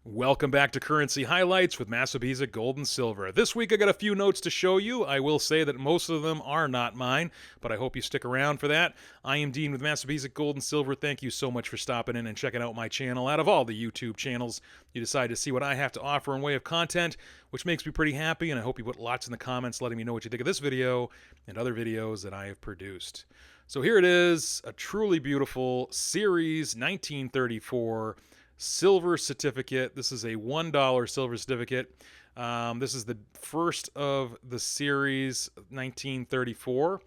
Welcome back to Currency Highlights with Massabesic Gold and Silver. This week I got a few notes to show you. I will say that most of them are not mine, but I hope you stick around for that. I am Dean with Massabesic Gold and Silver. Thank you so much for stopping in and checking out my channel. Out of all the YouTube channels, you decide to see what I have to offer in way of content, which makes me pretty happy, and I hope you put lots in the comments letting me know what you think of this video and other videos that I have produced. So here it is, a truly beautiful Series 1934 silver certificate. This is a $1 silver certificate. This is the first of the series 1934.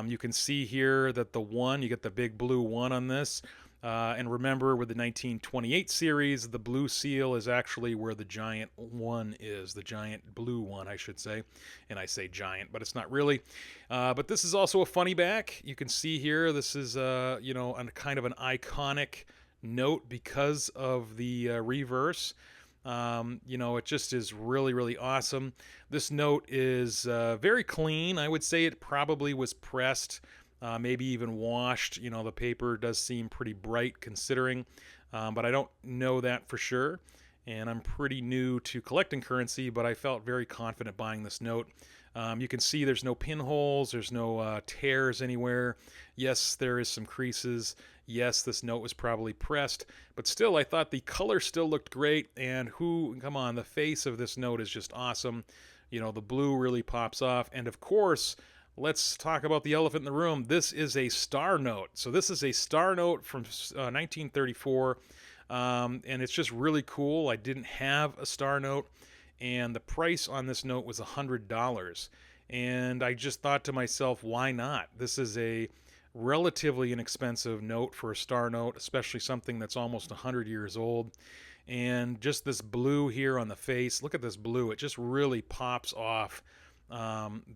You can see here that the one, you get the big blue one on this. And remember, with the 1928 series, the blue seal is actually where the giant one is, the giant blue one, I should say. And I say giant, but it's not really. But this is also a funny back. You can see here, this is, a kind of an iconic note because of the reverse. It just is really, really awesome. This note is very clean. I would say it probably was pressed, maybe even washed. The paper does seem pretty bright considering, but I don't know that for sure. And I'm pretty new to collecting currency, but I felt very confident buying this note. You can see there's no pinholes, there's no tears anywhere. Yes, there is some creases. Yes, this note was probably pressed, but still, I thought the color still looked great. And come on, the face of this note is just awesome. The blue really pops off. And of course, let's talk about the elephant in the room. This is a star note. So this is a star note from 1934, and it's just really cool. I didn't have a star note, and the price on this note was $100. And I just thought to myself, why not? This is a relatively inexpensive note for a star note, especially something that's almost 100 years old. And just this blue here on the face, look at this blue. It just really pops off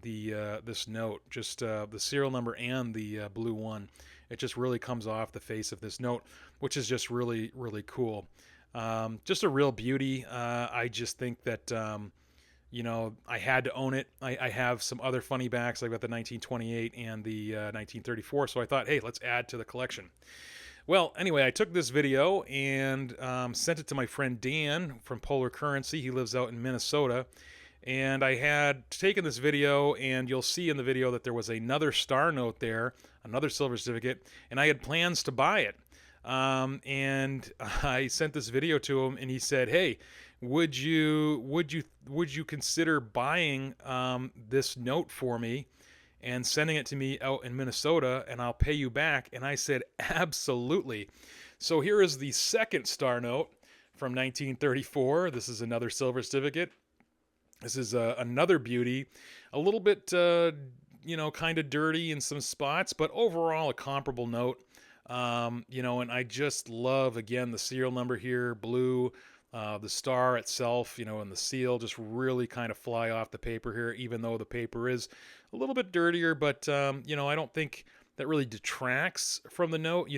this note, just the serial number and the blue one. It just really comes off the face of this note, which is just really, really cool. Just a real beauty. I just think that I had to own it. I have some other funny backs. I've got the 1928 and the 1934, so I thought, hey, let's add to the collection. Well, anyway, I took this video and sent it to my friend Dan from Polar Currency. He lives out in Minnesota. And I had taken this video, and you'll see in the video that there was another star note there, another silver certificate, and I had plans to buy it. And I sent this video to him, and he said, "Hey, would you consider buying this note for me and sending it to me out in Minnesota, and I'll pay you back?" And I said, "Absolutely." So here is the second star note from 1934. This is another silver certificate. This is another beauty, a little bit, kind of dirty in some spots, but overall a comparable note. And I just love, again, the serial number here, blue, the star itself, and the seal just really kind of fly off the paper here, even though the paper is a little bit dirtier, but, I don't think that really detracts from the note.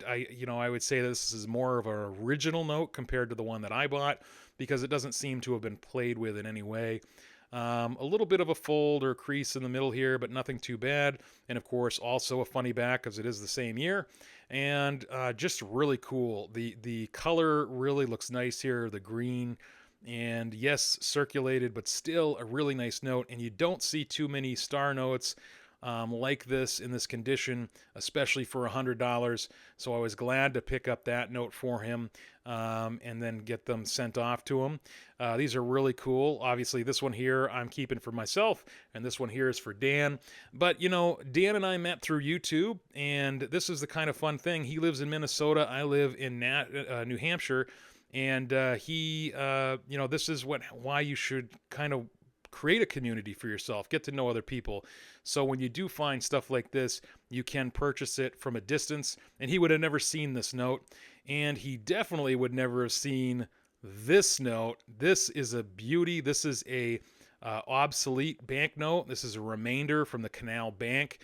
I would say this is more of an original note compared to the one that I bought, because it doesn't seem to have been played with in any way. A little bit of a fold or crease in the middle here, but nothing too bad. And of course, also a funny back, because it is the same year. And just really cool. The color really looks nice here, the green. And yes, circulated, but still a really nice note. And you don't see too many star notes like this in this condition, especially for $100. So I was glad to pick up that note for him and then get them sent off to him. These are really cool. Obviously, this one here I'm keeping for myself, and this one here is for Dan. But, Dan and I met through YouTube, and this is the kind of fun thing. He lives in Minnesota. I live in New Hampshire. And this is why you should kind of create a community for yourself, get to know other people. So when you do find stuff like this, you can purchase it from a distance. And he would have never seen this note, and he definitely would never have seen this note. This is a beauty. This is a obsolete banknote. This is a remainder from the CANAL Bank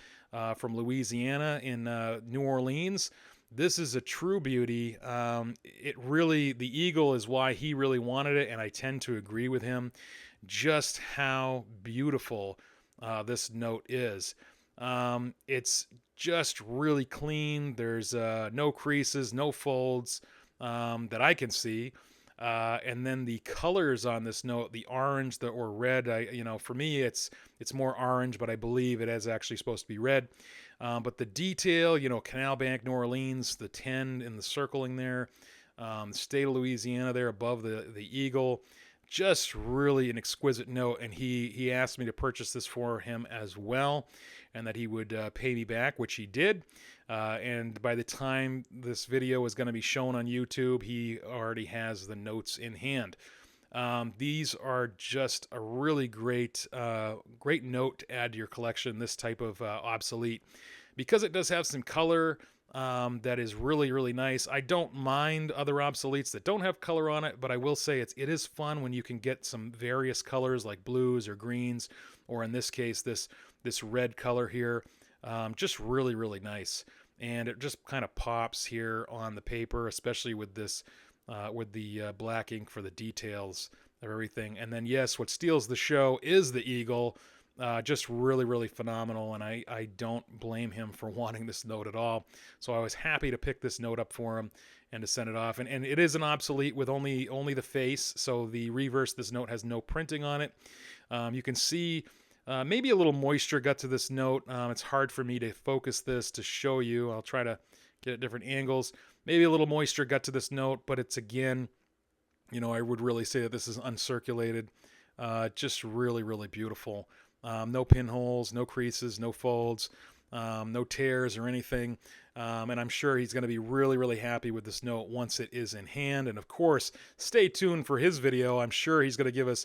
from Louisiana in New Orleans. This is a true beauty. The eagle is why he really wanted it, and I tend to agree with him. Just how beautiful this note is. It's just really clean. There's no creases, no folds that I can see. And then the colors on this note, the orange, or red, for me, it's more orange, but I believe it is actually supposed to be red. But the detail, Canal Bank, New Orleans, the 10 in the circling there, state of Louisiana there above the eagle, just really an exquisite note. And he asked me to purchase this for him as well, and that he would pay me back, which he did. And by the time this video is going to be shown on YouTube, he already has the notes in hand. These are just a really great note to add to your collection, this type of obsolete, because it does have some color that is really, really nice. I don't mind other obsoletes that don't have color on it, but I will say it is fun when you can get some various colors like blues or greens, or in this case, this red color here. Just really, really nice. And it just kind of pops here on the paper, especially with this, with the black ink for the details of everything. And then, yes, what steals the show is the eagle. Just really, really phenomenal. And I don't blame him for wanting this note at all. So I was happy to pick this note up for him and to send it off. And it is an obsolete with only the face. So the reverse, this note has no printing on it. You can see maybe a little moisture got to this note. It's hard for me to focus this to show you. I'll try to get at different angles. Maybe a little moisture got to this note, but it's, again, I would really say that this is uncirculated. Just really, really beautiful. No pinholes, no creases, no folds, no tears or anything. And I'm sure he's going to be really, really happy with this note once it is in hand. And of course, stay tuned for his video. I'm sure he's going to give us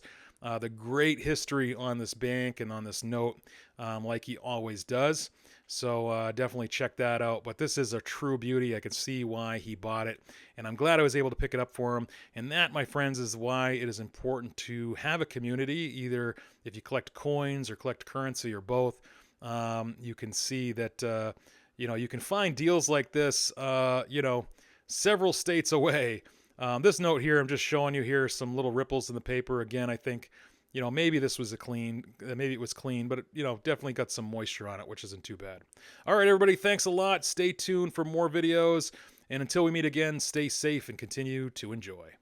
the great history on this bank and on this note, like he always does. So definitely check that out. But this is a true beauty. I can see why he bought it, and I'm glad I was able to pick it up for him. And that, my friends, is why it is important to have a community. Either if you collect coins or collect currency or both, you can see that you can find deals like this several states away. This note here, I'm just showing you here some little ripples in the paper. Again, I think, maybe this was maybe it was clean, but definitely got some moisture on it, which isn't too bad. All right, everybody, thanks a lot. Stay tuned for more videos. And until we meet again, stay safe and continue to enjoy.